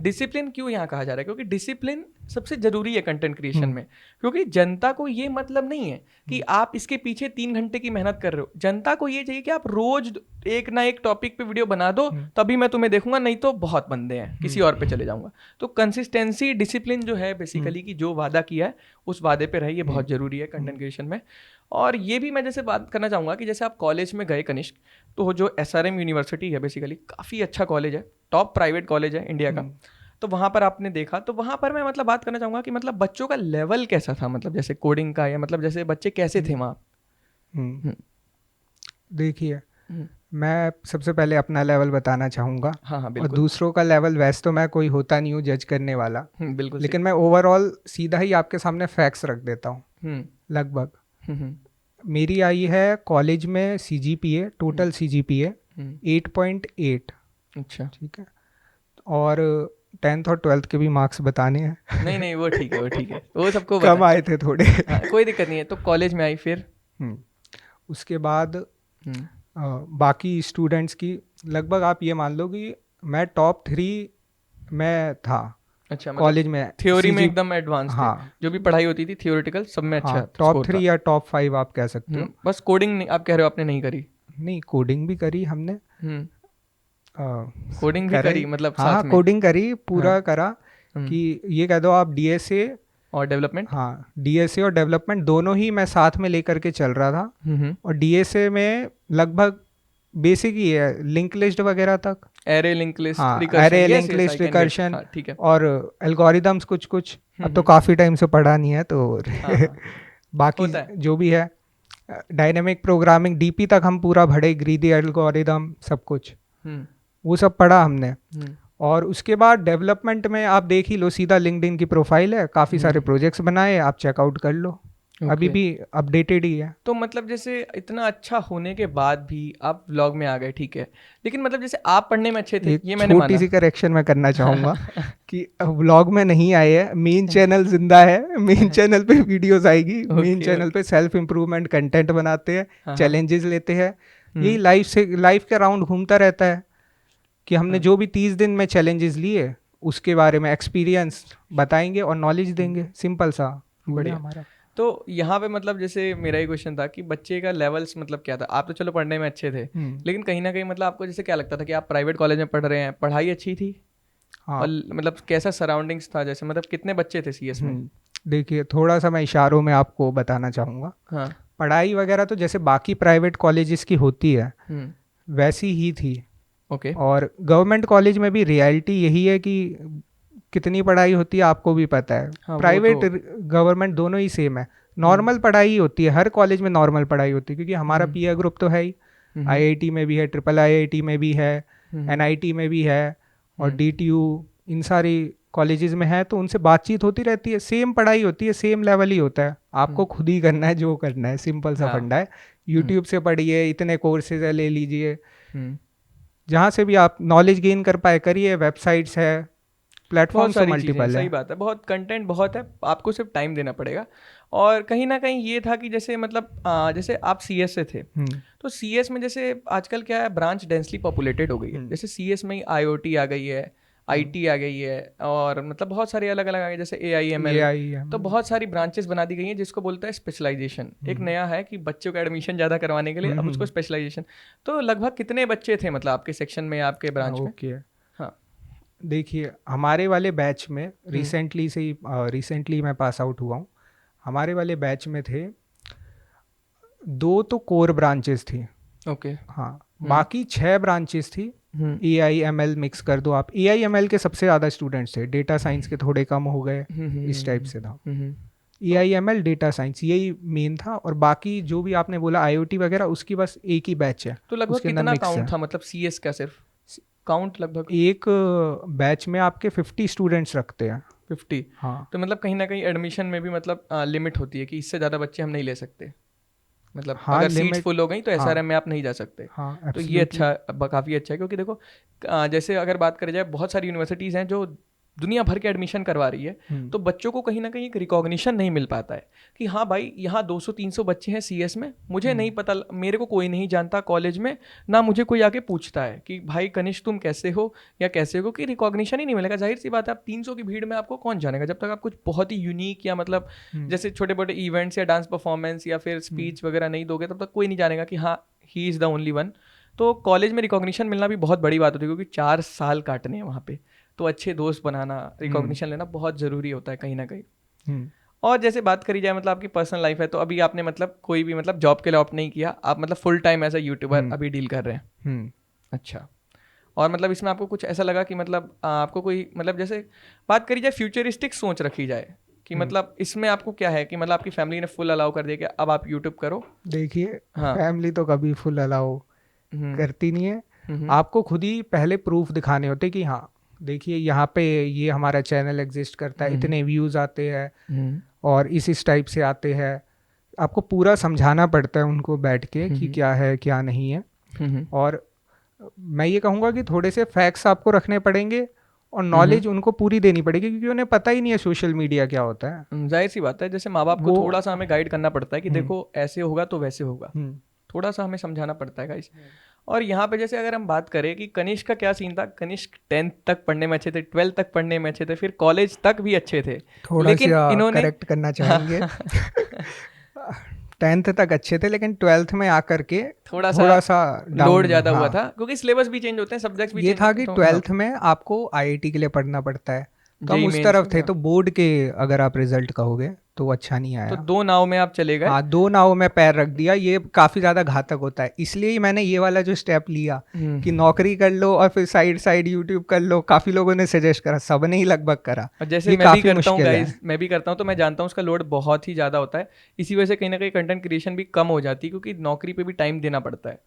डिसिप्लिन क्यों यहाँ कहा जा रहा है? क्योंकि डिसिप्लिन सबसे जरूरी है कंटेंट क्रिएशन में, क्योंकि जनता को ये मतलब नहीं है कि आप इसके पीछे 3 घंटे की मेहनत कर रहे हो। जनता को ये चाहिए कि आप रोज एक ना एक टॉपिक पे वीडियो बना दो, तभी मैं तुम्हें देखूंगा, नहीं तो बहुत बंदे हैं, किसी और पे चले जाऊंगा। तो कंसिस्टेंसी, डिसिप्लिन जो है बेसिकली कि जो वादा किया है उस वादे पे रहे, ये बहुत जरूरी है कंटेंट क्रिएशन में। और ये भी मैं जैसे बात करना चाहूँगा कि जैसे आप कॉलेज में गए कनिष्क, तो जो SRM यूनिवर्सिटी है बेसिकली काफ़ी अच्छा कॉलेज है, टॉप प्राइवेट कॉलेज है इंडिया का। तो वहाँ पर आपने देखा, तो वहाँ पर मैं मतलब बात करना चाहूँगा कि मतलब बच्चों का लेवल कैसा था, मतलब जैसे कोडिंग का, या मतलब जैसे बच्चे कैसे थे वहाँ? देखिए, मैं सबसे पहले अपना लेवल बताना चाहूँगा। हाँ, और दूसरों का लेवल, वैसे तो मैं कोई होता नहीं हूँ जज करने वाला, बिल्कुल, लेकिन मैं ओवरऑल सीधा ही आपके सामने फैक्ट्स रख देता हूँ। लगभग मेरी आई है कॉलेज में CGPA, टोटल CGPA 8.8। अच्छा, ठीक है। और 10th और 12th के भी मार्क्स बताने हैं। नहीं वो ठीक है, वो ठीक है, वो सबको कम आए थे थोड़े। हाँ, कोई दिक्कत नहीं है। तो कॉलेज में आई फिर उसके बाद बाकी स्टूडेंट्स की लगभग आप ये मान लो कि मैं टॉप 3 में था। अच्छा, कॉलेज में थ्योरी में एकदम एडवांस थे। हाँ, जो भी पढ़ाई होती थी थियोरेटिकल सब में अच्छा टॉप 3 या टॉप 5 आप कह सकते हो। बस कोडिंग आप कह रहे हो आपने नहीं करी? नहीं, कोडिंग भी करी हमने। कोडिंग भी करी मतलब हाँ, साथ में? कोडिंग करी, पूरा करा कि ये कह दो आप DSA और डेवलपमेंट। हाँ, DSA और डेवलपमेंट दोनों ही मैं साथ में लेकर के चल रहा था। और DSA में लगभग बेसिक ही है, लिंक लिस्ट वगैरह तक, array link list, array link list, recursion, ठीक है, और एल्गोरिदम्स कुछ अब तो काफ़ी टाइम से पढ़ा नहीं है तो बाकी जो भी है डायनेमिक प्रोग्रामिंग, DP तक हम पूरा भरे, ग्रीडी एल्गोरिदम सब कुछ वो सब पढ़ा हमने। और उसके बाद डेवलपमेंट में आप देख ही लो, सीधा लिंक्डइन की प्रोफाइल है, काफ़ी सारे प्रोजेक्ट्स बनाए, आप चेकआउट कर लो। अभी भी अपडेटेड ही है। तो मतलब जैसे इतना अच्छा होने के बाद भी आप व्लॉग में आ गए, ठीक है, लेकिन मतलब जैसे आप पढ़ने में अच्छे थे, ये मैंने माना। छोटी सी करेक्शन मैं करना चाहूँगा कि व्लॉग में नहीं आए हैं, मेन चैनल जिंदा है, मेन चैनल पे वीडियोस आएगी, मेन चैनल पे सेल्फ इम्प्रूवमेंट कंटेंट बनाते हैं, चैलेंजेस लेते हैं, यही लाइफ के अराउंड घूमता रहता है कि हमने जो भी 30 दिन में चैलेंजेस लिए उसके बारे में एक्सपीरियंस बताएंगे और नॉलेज देंगे, सिंपल सा। बढ़िया हमारा। तो यहाँ पे मतलब जैसे मेरा ही क्वेश्चन था कि बच्चे का लेवल्स मतलब क्या था? आप तो चलो पढ़ने में अच्छे थे, लेकिन कहीं ना कहीं मतलब आपको जैसे क्या लगता था कि आप प्राइवेट कॉलेज में पढ़ रहे हैं, पढ़ाई अच्छी थी? हाँ। और मतलब कैसा सराउंडिंग्स था, जैसे मतलब कितने बच्चे थे CS में? देखिए, थोड़ा सा मैं इशारों में आपको बताना चाहूँगा। हाँ। पढ़ाई वगैरह तो जैसे बाकी प्राइवेट कॉलेजेस की होती है वैसी ही थी। ओके। और गवर्नमेंट कॉलेज में भी रियलिटी यही है कि कितनी पढ़ाई होती है आपको भी पता है। हाँ, प्राइवेट गवर्नमेंट दोनों ही सेम है, नॉर्मल पढ़ाई होती है, हर कॉलेज में नॉर्मल पढ़ाई होती है, क्योंकि हमारा पीयर ग्रुप तो है ही, IIT में भी है, IIIT में भी है, NIT में भी है, और DTU, इन सारी कॉलेजेस में है, तो उनसे बातचीत होती रहती है, सेम पढ़ाई होती है, सेम लेवल ही होता है, आपको खुद ही करना है जो करना है, सिंपल सा फंडा है। यूट्यूब से पढ़िए, इतने कोर्सेज है, ले लीजिए, जहाँ से भी आप नॉलेज गेन कर पाए करिए, वेबसाइट्स है, प्लेटफॉर्म तो मल्टीपल है। सही बात है, बहुत कंटेंट बहुत है, आपको सिर्फ टाइम देना पड़ेगा। और कहीं ना कहीं ये था कि जैसे मतलब जैसे आप CS से थे, तो CS में जैसे आजकल क्या है, ब्रांच डेंसली पॉपुलेटेड हो गई है। जैसे CS में ही IoT आ गई है, IT आ गई है, और मतलब बहुत सारे अलग अलग आ गए, जैसे AI/ML, तो बहुत सारी ब्रांचेस बना दी गई हैं, जिसको बोलता है स्पेशलाइजेशन। एक नया है कि बच्चों का एडमिशन ज़्यादा करवाने के लिए अब उसको स्पेशलाइजेशन। तो लगभग कितने बच्चे थे मतलब आपके सेक्शन में, आपके ब्रांच में? हाँ, देखिए, हमारे वाले बैच में रिसेंटली मैं पास आउट हुआ हूँ, हमारे वाले बैच में थे 2 तो कोर ब्रांचेस थी, ओके। हाँ, बाकी 6 ब्रांचेस थी। हम्म AI ML मिक्स कर दो आप, AI ML के सबसे ज़्यादा स्टूडेंट्स थे, डेटा साइंस के थोड़े कम हो गए, इस टाइप से था। तो AI ML डेटा साइंस यही मेन था, और बाकी जो भी आपने बोला IoT वगैरह उसकी बस एक ही बैच है, तो लगभग उसके अंदर कितना मिक्स है। काउंट था, मतलब सीएस का सिर्फ काउंट लगभग एक बैच में आपके 50 स्टूडेंट्स रखते हैं। 50? हाँ तो मतलब कहीं ना कहीं एडमिशन में भी मतलब लिमिट होती है कि इससे ज़्यादा बच्चे हम नहीं ले सकते, मतलब हाँ अगर सीट्स लिमिट। फुल हो गई तो हाँ एसआरएम में आप नहीं जा सकते। हाँ तो ये एब्सोल्युटली। अच्छा, काफ़ी अच्छा है, क्योंकि देखो जैसे अगर बात करी जाए, बहुत सारी यूनिवर्सिटीज़ हैं जो दुनिया भर के एडमिशन करवा रही है, तो बच्चों को कहीं ना कहीं एक रिकॉग्निशन नहीं मिल पाता है कि हाँ भाई यहाँ 200-300 बच्चे हैं सीएस में, मुझे नहीं पता, मेरे को कोई नहीं जानता कॉलेज में, ना मुझे कोई आके पूछता है कि भाई कनिष्क तुम कैसे हो या कैसे हो, कि रिकॉग्निशन ही नहीं मिलेगा। जाहिर सी बात है, आप 300 की भीड़ में आपको कौन जानेगा जब तक आप कुछ बहुत ही यूनिक या मतलब जैसे छोटे मोटे इवेंट्स या डांस परफॉर्मेंस या फिर स्पीच वगैरह नहीं दोगे, तब तक कोई नहीं जानेगा कि हाँ he is the only one. तो कॉलेज में रिकॉग्निशन मिलना भी बहुत बड़ी बात होती है, क्योंकि 4 साल काटने हैं वहाँ पे, तो अच्छे दोस्त बनाना, रिकॉग्निशन लेना बहुत ज़रूरी होता है कहीं ना कहीं। और जैसे बात करी जाए मतलब आपकी पर्सनल लाइफ है, तो अभी आपने मतलब कोई भी मतलब जॉब के लिए ऑप्ट नहीं किया, आप मतलब full time as a YouTuber अभी डील कर रहे हैं। अच्छा। और मतलब इसमें आपको कुछ ऐसा लगा कि मतलब आपको कोई मतलब जैसे बात करी जाए फ्यूचरिस्टिक सोच रखी जाए कि मतलब इसमें आपको क्या है कि मतलब आपकी फैमिली ने फुल अलाउ कर दिया कि अब आप यूट्यूब करो? देखिए, हाँ। फैमिली तो कभी फुल अलाउ हम्म करती नहीं है। हम्म आपको खुद ही पहले प्रूफ दिखाने होते कि हाँ देखिए यहाँ पे ये हमारा चैनल एग्जिस्ट करता है, इतने व्यूज़ आते हैं हम्म और इस टाइप से आते हैं। आपको पूरा समझाना पड़ता है उनको बैठ के कि हम्म क्या है क्या नहीं है। हम्म और मैं ये कहूँगा कि थोड़े से फैक्ट्स आपको रखने पड़ेंगे और हम्म नॉलेज उनको पूरी देनी पड़ेगी, क्योंकि उन्हें पता ही नहीं है सोशल मीडिया क्या होता है। जाहिर सी बात है, जैसे माँ बाप को वो थोड़ा सा हमें गाइड करना पड़ता है कि हम्म देखो ऐसे होगा तो वैसे होगा, हम्म थोड़ा सा हमें समझाना पड़ता है गाइस। और यहाँ पे जैसे अगर हम बात करें कि कनिष्क का क्या सीन था, कनिष्क 10th तक पढ़ने में अच्छे थे, 12th तक पढ़ने में अच्छे थे, फिर कॉलेज तक भी अच्छे थे, थोड़ा लेकिन सा इन्होंने करेक्ट करना चाहेंगे। 10th तक अच्छे थे, लेकिन 12th में आकर के थोड़ा सा थोड़ा सा लोड डाउन। ज़्यादा हुआ हाँ, था, क्योंकि सिलेबस भी चेंज होते हैं, सब्जेक्ट्स भी ये चेंज था होते हैं, कि तो हाँ। 12th में आपको IIT के लिए पढ़ना पड़ता है, तो हम जेई उस मेंस तरफ थे, वगैरह, तो बोर्ड के अगर आप रिजल्ट कहोगे तो अच्छा नहीं तो आया। 2 नाव में आप चले गए। हाँ, 2 नाव में पैर रख दिया, ये काफ़ी ज़्यादा घातक होता है। इसलिए ही मैंने ये वाला जो स्टेप लिया कि हम्म। नौकरी कर लो और फिर साइड साइड यूट्यूब कर लो। काफ़ी लोगों ने सजेस्ट करा, सबने ही लगभग करा। और जैसे ये मैं भी काफ़ी करता हूँ मुश्किल है। गाइस, मैं भी करता हूँ, तो मैं जानता हूँ उसका लोड बहुत ही ज़्यादा होता है। इसी वजह से कहीं ना कहीं कंटेंट क्रिएशन भी कम हो जाती है, क्योंकि नौकरी पे भी टाइम देना पड़ता है।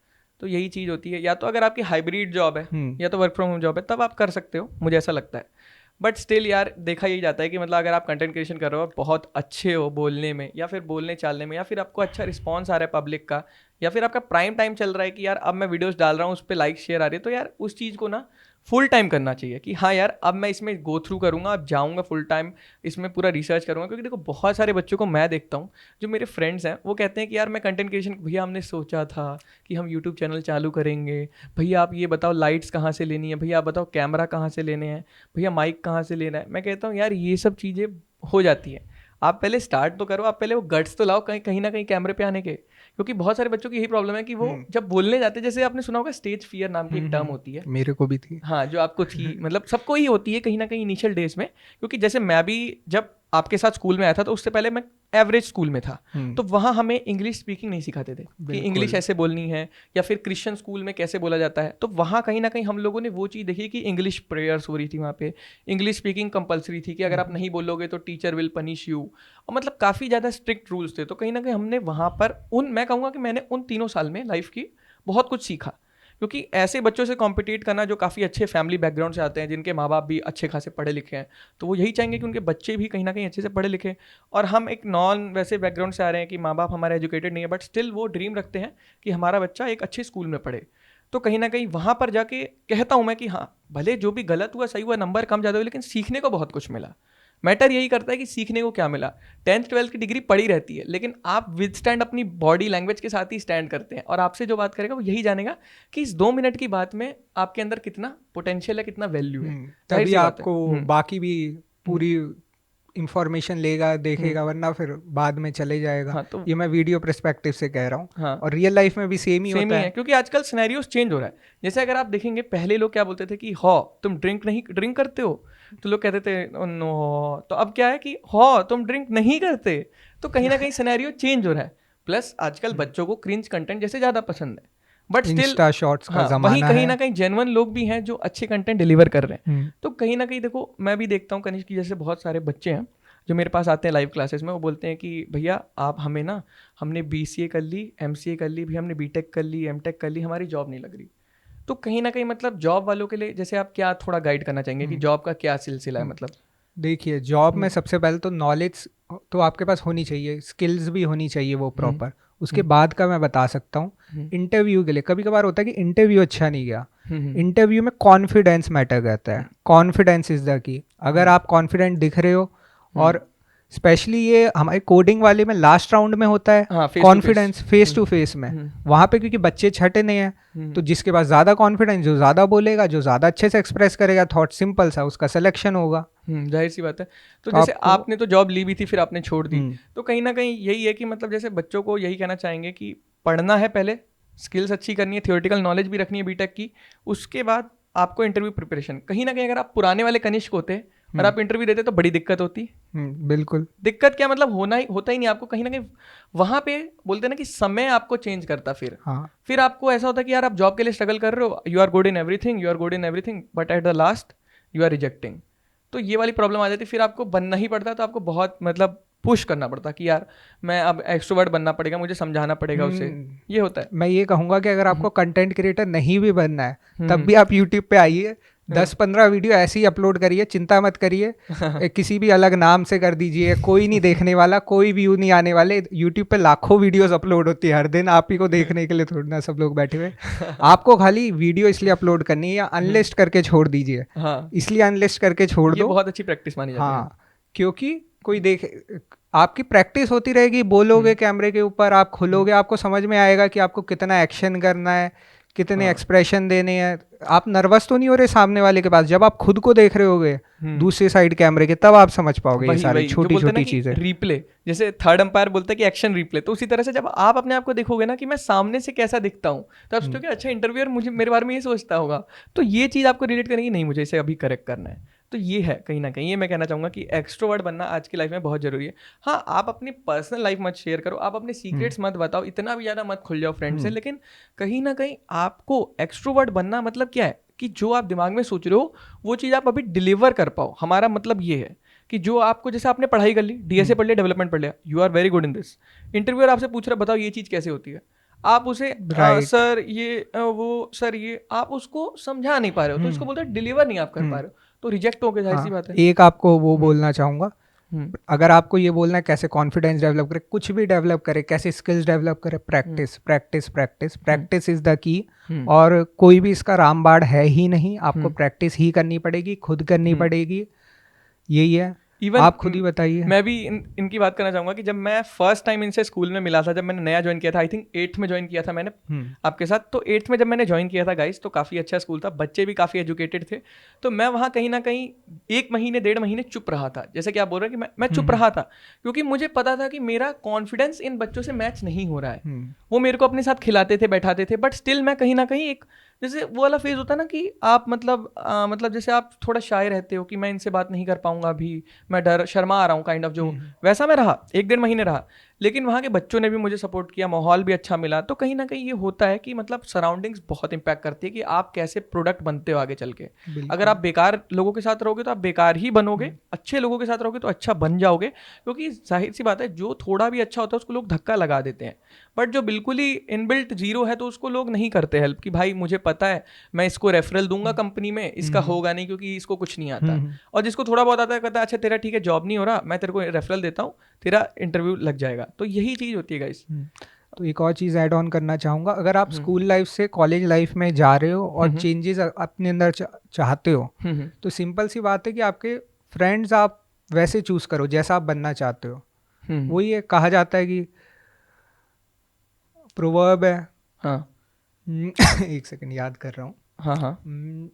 तो यही चीज़ होती है, या तो अगर आपकी हाइब्रिड जॉब है हम्म या तो वर्क फ्रॉम होम जॉब है, तब आप कर सकते हो, मुझे ऐसा लगता है। बट स्टिल यार, देखा यही जाता है कि मतलब अगर आप कंटेंट क्रिएशन कर रहे हो, बहुत अच्छे हो बोलने में या फिर बोलने चालने में, या फिर आपको अच्छा रिस्पॉन्स आ रहा है पब्लिक का, या फिर आपका प्राइम टाइम चल रहा है कि यार अब मैं वीडियोस डाल रहा हूँ, उस पर लाइक शेयर आ रही है, तो यार उस चीज़ को ना फुल टाइम करना चाहिए कि हाँ यार अब मैं इसमें गो थ्रू करूँगा, अब जाऊँगा फुल टाइम, इसमें पूरा रिसर्च करूँगा। क्योंकि देखो बहुत सारे बच्चों को मैं देखता हूँ, जो मेरे फ्रेंड्स हैं, वो कहते हैं कि यार मैं कंटेंट क्रिएशन, भैया हमने सोचा था कि हम यूट्यूब चैनल चालू करेंगे, भैया आप ये बताओ लाइट्स कहाँ से लेनी है, भैया आप बताओ कैमरा कहाँ से लेने हैं, भैया माइक कहाँ से लेना है। मैं कहता हूँ यार ये सब चीज़ें हो जाती हैं, आप पहले स्टार्ट तो करो, आप पहले वो गट्स तो लाओ कहीं कहीं ना कहीं कैमरे पे आने के। क्योंकि बहुत सारे बच्चों की यही प्रॉब्लम है कि वो जब बोलने जाते हैं, जैसे आपने सुना होगा स्टेज फियर नाम की एक टर्म होती है, मेरे को भी थी। हाँ, जो आपको थी, मतलब सबको ही होती है कहीं ना कहीं इनिशियल डेज में। क्योंकि जैसे मैं भी जब आपके साथ स्कूल में आया था, तो उससे पहले मैं एवरेज स्कूल में था, तो वहाँ हमें इंग्लिश स्पीकिंग नहीं सिखाते थे कि इंग्लिश बिल्कुल। ऐसे बोलनी है, या फिर क्रिश्चियन स्कूल में कैसे बोला जाता है। तो वहाँ कहीं ना कहीं हम लोगों ने वो चीज़ देखी कि इंग्लिश प्रेयर्स हो रही थी वहाँ पे, इंग्लिश स्पीकिंग कंपलसरी थी कि अगर आप नहीं बोलोगे तो टीचर विल पनिश यू, और मतलब काफ़ी ज़्यादा स्ट्रिक्ट रूल्स थे। तो कहीं ना कहीं हमने वहाँ पर मैं कहूँगा कि मैंने उन 3 साल में लाइफ की बहुत कुछ सीखा। क्योंकि ऐसे बच्चों से कॉम्पिटिट करना जो काफ़ी अच्छे फैमिली बैकग्राउंड से आते हैं, जिनके माँ बाप भी अच्छे खासे पढ़े लिखे हैं, तो वो यही चाहेंगे कि उनके बच्चे भी कहीं ना कहीं अच्छे से पढ़े लिखे। और हम एक नॉन वैसे बैकग्राउंड से आ रहे हैं कि माँ बाप हमारे एजुकेटेड नहीं है, बट स्टिल वो ड्रीम रखते हैं कि हमारा बच्चा एक अच्छे स्कूल में पढ़े। तो कहीं ना कहीं वहाँ पर जाके कहता हूँ मैं कि हाँ, भले जो भी गलत हुआ सही हुआ, नंबर कम ज़्यादा हुए, लेकिन सीखने को बहुत कुछ मिला। मैटर यही करता है कि सीखने को क्या मिला। 10th 12th की डिग्री पड़ी रहती है, लेकिन आप विद स्टैंड अपनी बॉडी लैंग्वेज के साथ ही स्टैंड करते हैं, और आपसे जो बात करेगा वो यही जानेगा कि इस 2 मिनट की बात में आपके अंदर कितना पोटेंशियल है, कितना वैल्यू है। जाहिर तभी सी बात है। आपको बाकी भी पूरी इंफॉर्मेशन लेगा देखेगा, वरना फिर बाद में चले जाएगा। हाँ तो ये मैं वीडियो पर्सपेक्टिव से कह रहा हूँ, हाँ, और रियल लाइफ में भी सेम ही सेम होता ही है, है। क्योंकि आजकल सिनेरियोस चेंज हो रहा है। जैसे अगर आप देखेंगे, पहले लोग क्या बोलते थे कि हो तुम ड्रिंक करते हो, तो लोग कहते थे नो। तो अब क्या है कि हो तुम ड्रिंक नहीं करते। तो कहीं ना कहीं सिनेरियो चेंज हो रहा है। प्लस आजकल बच्चों को क्रिंज कंटेंट जैसे ज़्यादा पसंद है। बट स्टिल इंस्टा शॉर्ट्स का हाँ, वहीं जमाना कहीं है। ना कहीं जेन्युइन लोग भी हैं जो अच्छे कंटेंट डिलीवर कर रहे हैं। हम्म, तो कहीं ना कहीं देखो, मैं भी देखता हूँ कनिष्क की जैसे बहुत सारे बच्चे हैं जो मेरे पास आते हैं लाइव क्लासेस में, वो बोलते हैं कि भैया आप हमें ना, हमने BCA कर ली, MCA कर ली, भी हमने BTech कर ली, MTech कर ली, हमारी जॉब नहीं लग रही। तो कहीं ना कहीं मतलब जॉब वालों के लिए जैसे आप क्या थोड़ा गाइड करना चाहेंगे कि हम्म, जॉब का क्या सिलसिला है हम्म। मतलब? देखिए, जॉब में हम्म, सबसे पहले तो नॉलेज तो आपके पास होनी चाहिए, स्किल्स भी होनी चाहिए वो हम्म, प्रॉपर। उसके बाद का मैं बता सकता हूँ। हम्म, इंटरव्यू के लिए कभी कभार होता है कि इंटरव्यू अच्छा नहीं गया। हम्म, इंटरव्यू में कॉन्फिडेंस मैटर करता है, हम्म, कॉन्फिडेंस इज द की। अगर हम्म, आप कॉन्फिडेंट दिख रहे हो, हम्म, और स्पेशली ये हमारे कोडिंग वाले में लास्ट राउंड में होता है हाँ, face to face. Confidence, face hmm, to face में। हम्म, वहाँ पे क्योंकि बच्चे छटे नहीं हैं, हम्म, तो जिसके पास ज़्यादा कॉन्फिडेंस, जो ज़्यादा बोलेगा, जो ज़्यादा अच्छे से एक्सप्रेस करेगा, थॉट सिंपल सा, उसका सिलेक्शन होगा। जाहिर सी बात है। तो तो जैसे आपको आपने तो जॉब ली भी थी, फिर आपने छोड़ दी। हम्म, तो कहीं ना कहीं यही है कि मतलब जैसे बच्चों को यही कहना चाहेंगे कि पढ़ना है पहले, स्किल्स अच्छी करनी है, थियोरेटिकल नॉलेज भी रखनी है बीटेक की, उसके बाद आपको इंटरव्यू प्रिपरेशन। कहीं ना कहीं अगर आप पुराने वाले कनिष्क होते और हम्म, आप इंटरव्यू देते तो बड़ी दिक्कत होती। बिल्कुल। दिक्कत क्या मतलब होता ही नहीं आपको कहीं ना कहीं। वहां पे बोलते हैं ना कि समय आपको चेंज करता। हाँ, फिर आपको ऐसा होता है कि यार आप जॉब के लिए स्ट्रगल कर रहे हो, you are good in everything, you are good in everything, but at the last you are rejecting. तो ये वाली प्रॉब्लम आ जाती है। फिर आपको बनना ही पड़ता है, तो आपको बहुत मतलब पुश करना पड़ता है कि यार मैं अब एक्सट्रोवर्ट बनना पड़ेगा, मुझे समझाना पड़ेगा उसे। ये होता है। मैं ये कहूँगा कि अगर आपको कंटेंट क्रिएटर नहीं भी बनना है, तब हम्म, भी आप यूट्यूब पे आइए, 10-15 वीडियो ऐसे ही अपलोड करिए, चिंता मत करिए। किसी भी अलग नाम से कर दीजिए, कोई नहीं देखने वाला, कोई व्यू नहीं आने वाले। यूट्यूब पे लाखों वीडियोस अपलोड होती है हर दिन, आप ही को देखने के लिए थोड़ी ना सब लोग बैठे हुए। आपको खाली वीडियो इसलिए अपलोड करनी है, या अनलिस्ट करके छोड़ दीजिए। हाँ, इसलिए अनलिस्ट करके छोड़ ये दो। बहुत अच्छी प्रैक्टिस मानी जाती है। हाँ, क्योंकि कोई देख, आपकी प्रैक्टिस होती रहेगी, बोलोगे हम्म, कैमरे के ऊपर, आप हम्म, खुलोगे, आपको समझ में आएगा कि आपको कितना एक्शन करना है, कितने हाँ, एक्सप्रेशन देने हैं। आप नर्वस तो नहीं हो रहे सामने वाले के पास, जब आप खुद को देख रहे होगे हम्म। दूसरी साइड कैमरे के, तब आप समझ पाओगे ये वही सारी वही जो छोटी बोलते हैं ना छोटी कि चीज़ें। रिप्ले, जैसे थर्ड अंपायर बोलता है कि एक्शन रिप्ले, तो उसी तरह से जब आप अपने आप को देखोगे ना कि मैं सामने से कैसा दिखता हूँ, तो आप हम्म, सोचोगे अच्छा इंटरव्यूअर मुझे मेरे बारे में ये सोचता होगा। तो ये चीज़ आपको रिलेट करेगी, नहीं मुझे इसे अभी करेक्ट करना है। तो ये है कहीं ना कहीं, ये मैं कहना चाहूँगा कि एक्सट्रोवर्ट बनना आज की लाइफ में बहुत जरूरी है। हाँ, आप अपनी पर्सनल लाइफ मत शेयर करो, आप अपने हम्म, सीक्रेट्स मत बताओ, इतना भी ज़्यादा मत खुल जाओ फ्रेंड से, हम्म, लेकिन कहीं ना कहीं आपको एक्सट्रोवर्ट बनना मतलब क्या है कि जो आप दिमाग में सोच रहे हो वो चीज़ आप अभी डिलीवर कर पाओ। हमारा मतलब ये है कि जो आपको, जैसे आपने पढ़ाई कर ली, डीएसए हम्म, पढ़ लिया, डेवलपमेंट पढ़ लिया, you are very good in this. Interviewer आपसे पूछ रहा है बताओ ये चीज़ कैसे होती है, आप उसे राइट। सर ये वो सर ये, आप उसको समझा नहीं पा रहे हो, तो इसको हम्म, बोलते हैं डिलीवर नहीं आप कर पा हम्म, रहे हो, तो रिजेक्ट हो गए, जाहिर सी हाँ, बात है। एक आपको वो हम्म, बोलना चाहूँगा। हम्म, अगर आपको ये बोलना है कैसे कॉन्फिडेंस डेवलप करे, कुछ भी डेवलप करे, कैसे स्किल्स डेवलप करे, hmm, practice practice practice hmm, practice is the key. Hmm, और कोई भी इसका रामबाण है ही नहीं, आपको हम्म, प्रैक्टिस ही करनी पड़ेगी, खुद करनी हम्म। पड़ेगी। यही है। इवन आप खुद ही बताइए। मैं भी इनकी बात करना चाहूँगा कि जब मैं फर्स्ट टाइम इनसे स्कूल में मिला था, जब मैंने नया ज्वाइन किया था, आई थिंक 8th में ज्वाइन किया था मैंने हम्म, आपके साथ। तो 8th में जब मैंने ज्वाइन किया था गाइस, तो काफ़ी अच्छा स्कूल था, बच्चे भी काफ़ी एजुकेटेड थे। तो मैं वहाँ कहीं ना कहीं 1 महीने 1.5 महीने चुप रहा था, जैसे कि आप बोल रहे हैं कि मैं चुप हम्म, रहा था, क्योंकि मुझे पता था कि मेरा कॉन्फिडेंस इन बच्चों से मैच नहीं हो रहा है। हम्म, वो मेरे को अपने साथ खिलाते थे, बैठाते थे, बट स्टिल मैं कहीं ना कहीं एक, जैसे वो वाला फेज होता है ना कि आप मतलब जैसे आप थोड़ा शाय रहते हो कि मैं इनसे बात नहीं कर पाऊंगा अभी, मैं डर शर्मा आ रहा हूँ काइंड ऑफ, जो हम्म, वैसा मैं रहा 1-1.5 महीने रहा। लेकिन वहाँ के बच्चों ने भी मुझे सपोर्ट किया, माहौल भी अच्छा मिला। तो कहीं ना कहीं ये होता है कि मतलब सराउंडिंग्स बहुत इंपैक्ट करती है कि आप कैसे प्रोडक्ट बनते हो आगे चल के। अगर आप बिल्कुल। बेकार लोगों के साथ रहोगे तो आप बेकार ही बनोगे, हम्म, अच्छे लोगों के साथ रहोगे तो अच्छा बन जाओगे। क्योंकि जाहिर सी बात है, जो थोड़ा भी अच्छा होता है उसको लोग धक्का लगा देते हैं, बट जो बिल्कुल ही इनबिल्ट जीरो है तो उसको लोग नहीं करते हेल्प, कि भाई मुझे पता है मैं इसको रेफरल दूंगा कंपनी में, इसका हम्म, होगा नहीं क्योंकि इसको कुछ नहीं आता है। हम्म, और जिसको थोड़ा बहुत आता है कहता है अच्छा तेरा ठीक है जॉब नहीं हो रहा, मैं तेरे को रेफरल देता हूँ, तेरा इंटरव्यू लग जाएगा। तो यही चीज़ होती है गाइस। हम्म। तो एक और चीज़ ऐड ऑन करना चाहूँगा। अगर आप हम्म, स्कूल लाइफ से कॉलेज लाइफ में जा रहे हो और हम्म, चेंजेस अपने अंदर चाहते हो, हम्म, तो सिंपल सी बात है कि आपके फ्रेंड्स आप वैसे चूज करो जैसा आप बनना चाहते हो। हम्म, वही है, कहा जाता है कि प्रोवर्ब है। हाँ, एक सेकंड, याद कर रहा हाँ, हाँ, हूँ।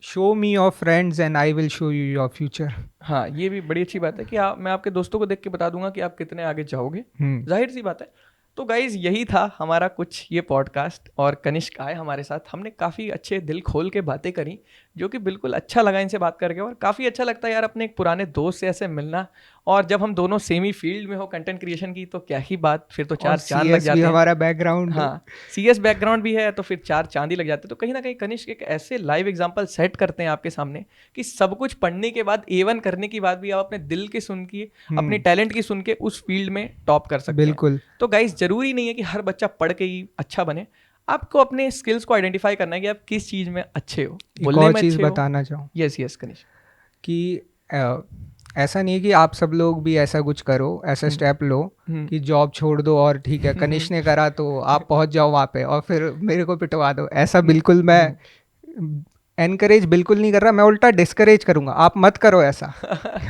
Show me your friends and I will show you your future. हाँ, ये भी बड़ी अच्छी बात है कि मैं आपके दोस्तों को देख के बता दूंगा कि आप कितने आगे जाओगे। हम्म, जाहिर सी बात है। तो गाइज यही था हमारा कुछ ये पॉडकास्ट, और कनिष्क आए हमारे साथ, हमने काफ़ी अच्छे दिल खोल के बातें करी जो कि बिल्कुल अच्छा लगा इनसे बात करके, और काफ़ी अच्छा लगता है यार अपने एक पुराने दोस्त से ऐसे मिलना। और जब हम दोनों सेम ही फील्ड में हो कंटेंट क्रिएशन की, तो क्या ही बात, फिर तो और चार चांद लग CS भी जाते हैं। हमारा बैकग्राउंड। हाँ, CS बैकग्राउंड भी है, तो फिर चार चांद ही लग जाते हैं। तो कहीं ना कहीं कनिष्क एक ऐसे लाइव एग्जांपल सेट करते हैं आपके सामने कि सब कुछ पढ़ने के बाद, A1 करने के बाद भी आप अपने दिल की सुन के, अपने टैलेंट की सुन के उस फील्ड में टॉप कर सकते हैं। बिल्कुल। तो गाइस, जरूरी नहीं है कि हर बच्चा पढ़ के ही अच्छा बने। आपको अपने स्किल्स को आइडेंटिफाई करना है कि आप किस चीज़ में अच्छे हो, एक बोलने और में चीज़ अच्छे हो। बताना चाहूँ यस यस कनिष्क। कि ऐसा नहीं है कि आप सब लोग भी ऐसा कुछ करो, ऐसा स्टेप लो कि जॉब छोड़ दो और ठीक है कनिष्क ने करा तो आप पहुंच जाओ वहाँ पे और फिर मेरे को पिटवा दो। ऐसा बिल्कुल मैं एनकरेज बिल्कुल नहीं कर रहा, मैं उल्टा डिस्करेज करूंगा। आप मत करो ऐसा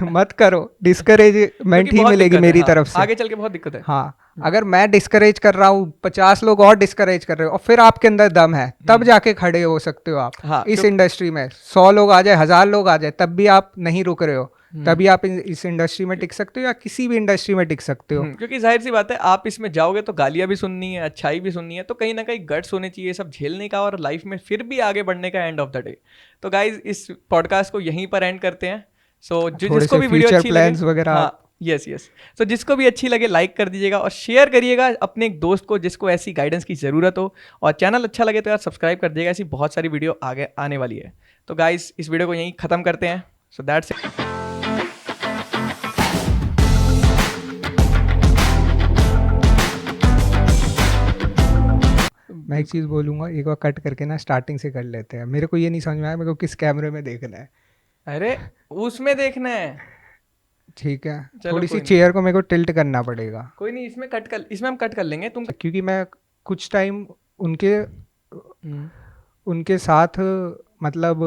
मत करो, डिस्करेजमेंट क्योंकि ही बहुत मिलेगी दिक्कत है, मेरी हाँ, तरफ से। आगे चल के बहुत दिक्कत है। हाँ, अगर मैं डिस्करेज कर रहा हूँ, 50 लोग और डिस्करेज कर रहे हो और फिर आपके अंदर दम है, तब जाके खड़े हो सकते हो आप। हाँ, इस इंडस्ट्री में 100 लोग आ जाए, 1000 लोग आ जाए, तब भी आप नहीं रुक रहे हो, तभी आप इस इंडस्ट्री में टिक सकते हो या किसी भी इंडस्ट्री में टिक सकते हो। क्योंकि जाहिर सी बात है, आप इसमें जाओगे तो गालियां भी सुननी है, अच्छाई भी सुननी है, तो कहीं ना कहीं गट्स होने चाहिए सब झेलने का और लाइफ में फिर भी आगे बढ़ने का एंड ऑफ द डे। तो गाइज, इस पॉडकास्ट को यहीं पर एंड करते हैं। सो थोड़े जिसको से भी वीडियो फ्यूचर अच्छी लगे, प्लान्स वगैरह हाँ, यस यस, तो जिसको भी अच्छी लगे लाइक कर दीजिएगा और शेयर करिएगा अपने एक दोस्त को जिसको ऐसी गाइडेंस की ज़रूरत हो। और चैनल अच्छा लगे तो यार सब्सक्राइब कर दीजिएगा, ऐसी बहुत सारी वीडियो आगे आने वाली है। तो गाइज, इस वीडियो को यहीं ख़त्म करते हैं। So that's it. मैं एक चीज़ बोलूँगा, एक बार कट करके ना स्टार्टिंग से कर लेते हैं। मेरे को ये नहीं समझ में आया मेरे को किस कैमरे में देखना है। अरे, उसमें देखना है। ठीक है, चलो थोड़ी सी कोई नहीं, चेयर को मेरे को टिल्ट करना पड़ेगा कोई नहीं, इसमें हम कट कर लेंगे, तुम। क्योंकि मैं कुछ टाइम उनके हम्म, उनके साथ, मतलब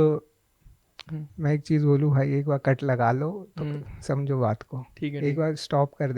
हम्म, मैं एक चीज़ बोलूँ भाई, एक बार कट लगा लो तो हम्म, समझो बात को, ठीक है एक ठीक है। बार स्टॉप कर दे।